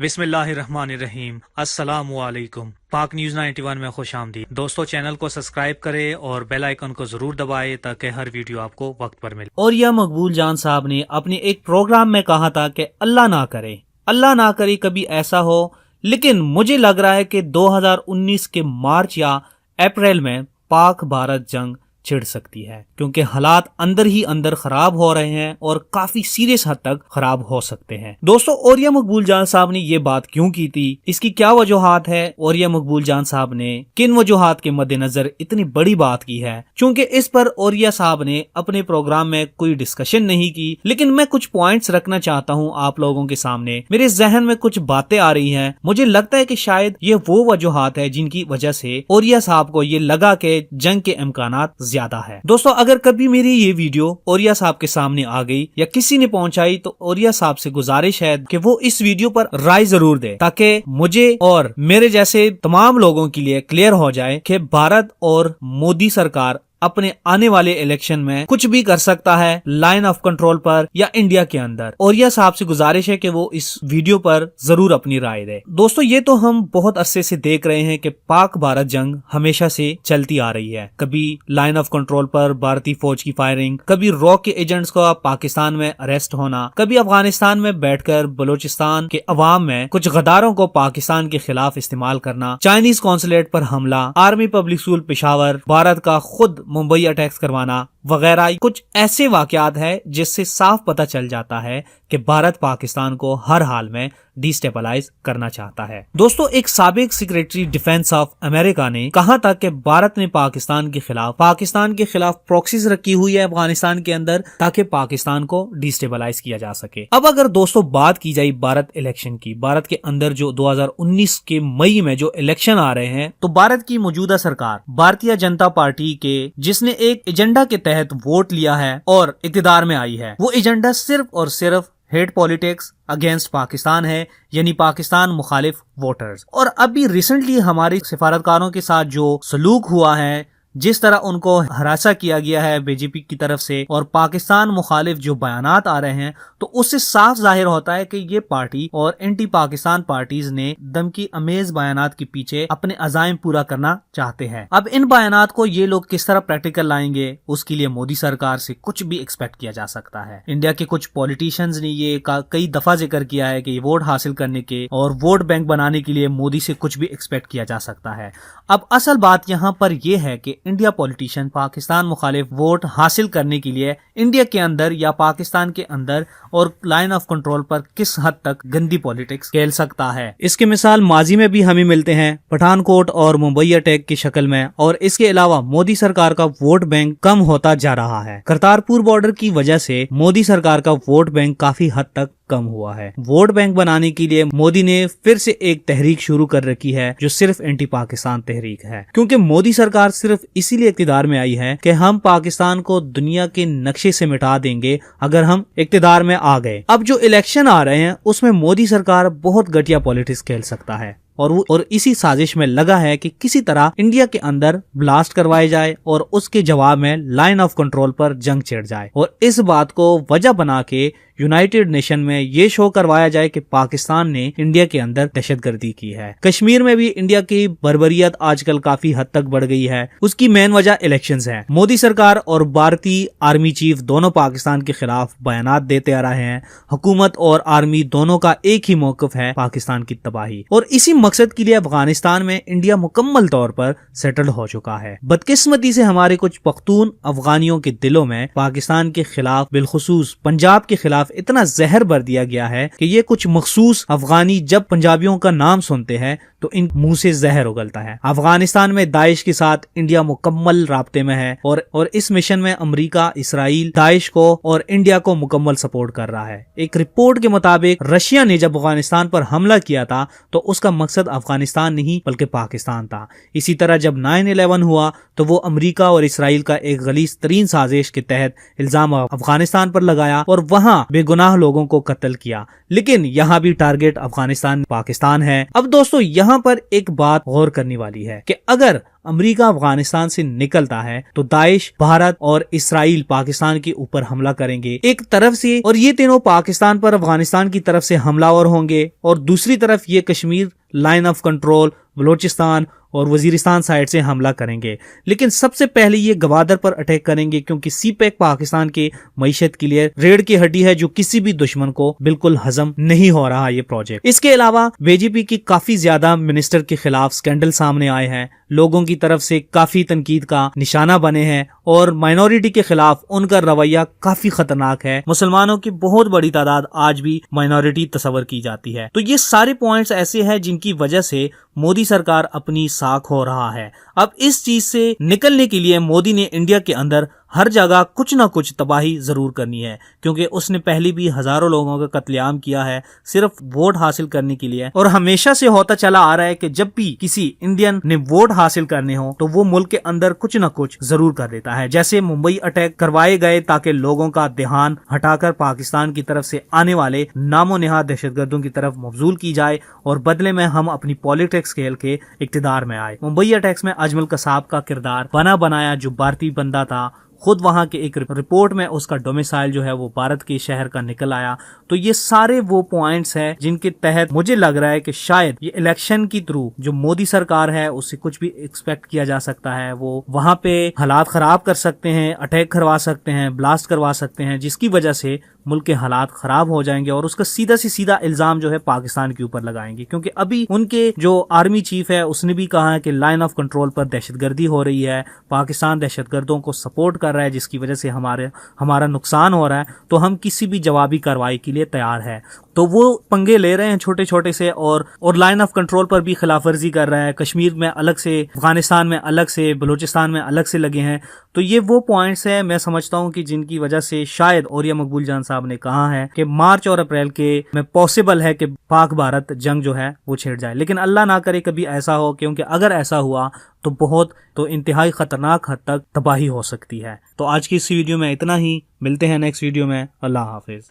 बिस्मिल्लाहिर्रहमानिर्रहीम। अस्सलामुअलैकुम। पाक न्यूज़ 91 में खुश आमदीद। दोस्तों, चैनल को सब्सक्राइब करें और बेल आइकन को जरूर दबाएं ताकि हर वीडियो आपको वक्त पर मिले। और यह मकबूल जान साहब ने अपने एक प्रोग्राम में कहा था कि अल्लाह ना करे कभी ऐसा हो, लेकिन मुझे लग रहा है कि 2019 के मार्च या अप्रैल में पाक भारत जंग छिड़ सकती है, क्योंकि हालात अंदर ही अंदर खराब हो रहे हैं और काफी सीरियस हद तक खराब हो सकते हैं। दोस्तों, ओरिया मकबूल जान साहब ने ये बात क्यों की थी, इसकी क्या वजूहात है, ओरिया मकबूल जान साहब ने किन वजूहात के मद्देनजर इतनी बड़ी बात की है। चूंकि इस पर ओरिया साहब ने अपने प्रोग्राम में कोई डिस्कशन नहीं की, लेकिन मैं कुछ पॉइंट्स रखना चाहता हूँ आप लोगों के सामने। मेरे जहन में कुछ बातें आ रही है। मुझे लगता है कि शायद ये वो वजूहात है जिनकी वजह से ओरिया साहब को ये लगा कि जंग के इम्कानात ज्यादा है। दोस्तों, अगर कभी मेरी ये वीडियो ओरिया साहब के सामने आ गई या किसी ने पहुंचाई, तो ओरिया साहब से गुजारिश है कि वो इस वीडियो पर राय जरूर दे, ताकि मुझे और मेरे जैसे तमाम लोगों के लिए क्लियर हो जाए कि भारत और मोदी सरकार अपने आने वाले इलेक्शन में कुछ भी कर सकता है लाइन ऑफ कंट्रोल पर या इंडिया के अंदर। ओरिया साहब से गुजारिश है कि वो इस वीडियो पर जरूर अपनी राय दे। दोस्तों, ये तो हम बहुत अरसे से देख रहे हैं कि पाक भारत जंग हमेशा से चलती आ रही है। कभी लाइन ऑफ कंट्रोल पर भारतीय फौज की फायरिंग, कभी रॉ के एजेंट्स का पाकिस्तान में अरेस्ट होना, कभी अफगानिस्तान में बैठकर बलोचिस्तान के अवाम में कुछ गद्दारों को पाकिस्तान के खिलाफ इस्तेमाल करना, चाइनीज कॉन्सुलेट पर हमला, army public school Peshawar, Bharat का खुद मुंबई अटैक्स करवाना वगैरह कुछ ऐसे वाकयात है जिससे साफ पता चल जाता है कि भारत पाकिस्तान को हर हाल में डिस्टेबलाइज करना चाहता है। दोस्तों, एक साबिक सेक्रेटरी डिफेंस ऑफ अमेरिका ने कहा था कि भारत ने पाकिस्तान के खिलाफ प्रॉक्सीज रखी हुई है अफगानिस्तान के अंदर, ताकि पाकिस्तान को डिस्टेबलाइज किया जा सके। अब अगर दोस्तों बात की जाए भारत इलेक्शन की, भारत के अंदर जो 2019 के मई में जो इलेक्शन आ रहे हैं, तो भारत की मौजूदा सरकार भारतीय जनता पार्टी के जिसने एक एजेंडा के तहत वोट लिया है और इक़्तिदार में आई है, वो एजेंडा सिर्फ और सिर्फ हेट पॉलिटिक्स अगेंस्ट पाकिस्तान है, यानी पाकिस्तान मुखालिफ वोटर्स। और अभी रिसेंटली हमारे सिफारतकारों के साथ जो सलूक हुआ है, जिस तरह उनको हरासा किया गया है बीजेपी की तरफ से और पाकिस्तान मुखालिफ जो बयानात आ रहे हैं, तो उससे साफ जाहिर होता है कि ये पार्टी और एंटी पाकिस्तान पार्टीज ने धमकी अमेज बयानात के पीछे अपने अज़ाइम पूरा करना चाहते हैं। अब इन बयानात को ये लोग किस तरह प्रैक्टिकल लाएंगे, उसके लिए मोदी सरकार से कुछ भी एक्सपेक्ट किया जा सकता है। इंडिया के कुछ पॉलिटिशियंस ने ये कई दफा जिक्र किया है कि वोट हासिल करने के और वोट बैंक बनाने के लिए मोदी से कुछ भी एक्सपेक्ट किया जा सकता है। अब असल बात यहाँ पर यह है कि इंडिया पॉलिटिशियन पाकिस्तान मुखालिफ वोट हासिल करने के लिए इंडिया के अंदर या पाकिस्तान के अंदर और लाइन ऑफ कंट्रोल पर किस हद तक गंदी पॉलिटिक्स खेल सकता है, इसके मिसाल माजी में भी हमें मिलते हैं पठानकोट और मुंबई अटैक की शक्ल में। और इसके अलावा मोदी सरकार का वोट बैंक कम होता जा रहा है। करतारपुर बॉर्डर की वजह से मोदी सरकार का वोट बैंक काफी हद तक कम हुआ है। वोट बैंक बनाने के लिए मोदी ने फिर से एक तहरीक शुरू कर रखी है जो सिर्फ एंटी पाकिस्तान तहरीक है, क्योंकि मोदी सरकार सिर्फ इसीलिए इक़्तिदार में आई है कि हम पाकिस्तान को दुनिया के नक्शे से मिटा देंगे अगर हम इक़्तिदार में आ गए। अब जो इलेक्शन आ रहे हैं उसमें मोदी सरकार बहुत घटिया पॉलिटिक्स खेल सकता है और इसी साजिश में लगा है कि किसी तरह इंडिया के अंदर ब्लास्ट करवाए जाए और उसके जवाब में लाइन ऑफ कंट्रोल पर जंग छिड़ जाए और इस बात को वजह बना के यूनाइटेड नेशन में ये शो करवाया जाए कि पाकिस्तान ने इंडिया के अंदर दहशतगर्दी की है। कश्मीर में भी इंडिया की बर्बरियत आजकल काफी हद तक बढ़ गई है। उसकी मेन वजह इलेक्शंस है। मोदी सरकार और भारतीय आर्मी चीफ दोनों पाकिस्तान के खिलाफ बयानात देते आ रहे हैं। हुकूमत और आर्मी दोनों का एक ही मौक़िफ़ है, पाकिस्तान की तबाही। और इसी मकसद के लिए अफगानिस्तान में इंडिया मुकम्मल तौर पर सेटल हो चुका है। बदकिस्मती से हमारे कुछ पख्तून अफगानियों के दिलों में पाकिस्तान के खिलाफ, बिलखुसूस पंजाब के खिलाफ इतना जहर भर दिया गया है कि ये कुछ मखसूस अफगानी जब पंजाबियों का नाम सुनते हैं तो इन मुंह से जहर उगलता है। अफगानिस्तान में दाइश के साथ इंडिया मुकम्मल राब्ते में है और इस मिशन में अमेरिका, इसराइल दाइश को और इंडिया को मुकम्मल सपोर्ट कर रहा है। एक रिपोर्ट के मुताबिक रशिया ने जब अफगानिस्तान पर हमला किया था तो उसका मकसद अफगानिस्तान नहीं बल्कि पाकिस्तान था। इसी तरह जब 9/11 हुआ तो वो अमेरिका और इसराइल का एक गलीज तरीन साजिश के तहत इल्जाम अफगानिस्तान पर लगाया और वहां बेगुनाह लोगों को कत्ल किया। लेकिन यहाँ भी टारगेट अफगानिस्तान पाकिस्तान है। अब दोस्तों, यहाँ पर एक बात गौर करने वाली है कि अगर अमेरिका अफगानिस्तान से निकलता है तो दाइश, भारत और इसराइल पाकिस्तान के ऊपर हमला करेंगे एक तरफ से, और ये तीनों पाकिस्तान पर अफगानिस्तान की तरफ से हमलावर होंगे, और दूसरी तरफ ये Kashmir line of control, Balochistan और वजीरिस्तान साइड से हमला करेंगे। लेकिन सबसे पहले ये गवादर पर अटैक करेंगे क्योंकि सीपैक पाकिस्तान के मईशत के लिए रेड की हड्डी है जो किसी भी दुश्मन को बिल्कुल हजम नहीं हो रहा ये प्रोजेक्ट। इसके अलावा बीजेपी की काफी ज्यादा मिनिस्टर के खिलाफ स्कैंडल सामने आए हैं, लोगों की तरफ से काफी तनकीद का निशाना बने हैं और माइनॉरिटी के खिलाफ उनका रवैया काफी खतरनाक है। मुसलमानों की बहुत बड़ी तादाद आज भी माइनॉरिटी तस्वर की जाती है। तो ये सारे पॉइंट्स ऐसे हैं जिनकी वजह से मोदी सरकार अपनी साख हो रहा है। अब इस चीज से निकलने के लिए मोदी ने इंडिया के अंदर हर जगह कुछ ना कुछ तबाही जरूर करनी है, क्योंकि उसने पहले भी हजारों लोगों का कत्लेआम किया है सिर्फ वोट हासिल करने के लिए, और हमेशा से होता चला आ रहा है कि जब भी किसी इंडियन ने वोट हासिल करने हो तो वो मुल्क के अंदर कुछ ना कुछ जरूर कर देता है। जैसे मुंबई अटैक करवाए गए ताकि लोगों का ध्यान हटाकर पाकिस्तान की तरफ से आने वाले नामो निहाद दहशतगर्दों की तरफ मबजूल की जाए और बदले में हम अपनी पॉलिटिक्स खेल के इक्तदार में आए। मुंबई अटैक्स में अजमल कसाब का किरदार बना बनाया जो भारतीय बंदा था, खुद वहां के एक रिपोर्ट में उसका डोमिसाइल जो है वो भारत के शहर का निकल आया। तो ये सारे वो पॉइंट्स हैं जिनके तहत मुझे लग रहा है कि शायद ये इलेक्शन की थ्रू जो मोदी सरकार है उससे कुछ भी एक्सपेक्ट किया जा सकता है। वो वहां पे हालात खराब कर सकते हैं, अटैक करवा सकते हैं, ब्लास्ट करवा सकते हैं, जिसकी वजह से मुल्क के हालात खराब हो जाएंगे और उसका सीधा से सीधा इल्जाम जो है पाकिस्तान के ऊपर लगाएंगे। क्योंकि अभी उनके जो आर्मी चीफ है उसने भी कहा है कि लाइन ऑफ कंट्रोल पर दहशतगर्दी हो रही है, पाकिस्तान दहशतगर्दों को सपोर्ट कर रहा है जिसकी वजह से हमारा नुकसान हो रहा है, तो हम किसी भी जवाबी कार्रवाई के लिए तैयार है। तो वो पंगे ले रहे हैं छोटे छोटे से और लाइन ऑफ कंट्रोल पर भी खिलाफवर्जी कर रहा है। कश्मीर में अलग से, अफगानिस्तान में अलग से, बलूचिस्तान में अलग से लगे हैं। तो ये वो पॉइंट्स हैं मैं समझता हूं कि जिनकी वजह से शायद औरिया मकबूल जान साहब ने कहा है कि मार्च और अप्रैल के में पॉसिबल है कि पाक भारत जंग जो है वो छिड़ जाए। लेकिन अल्लाह ना करे कभी ऐसा हो, क्योंकि अगर ऐसा हुआ तो इंतहाई खतरनाक हद तक तबाही हो सकती है। तो आज की इस वीडियो में इतना ही, मिलते हैं नेक्स्ट वीडियो में। अल्लाह हाफिज।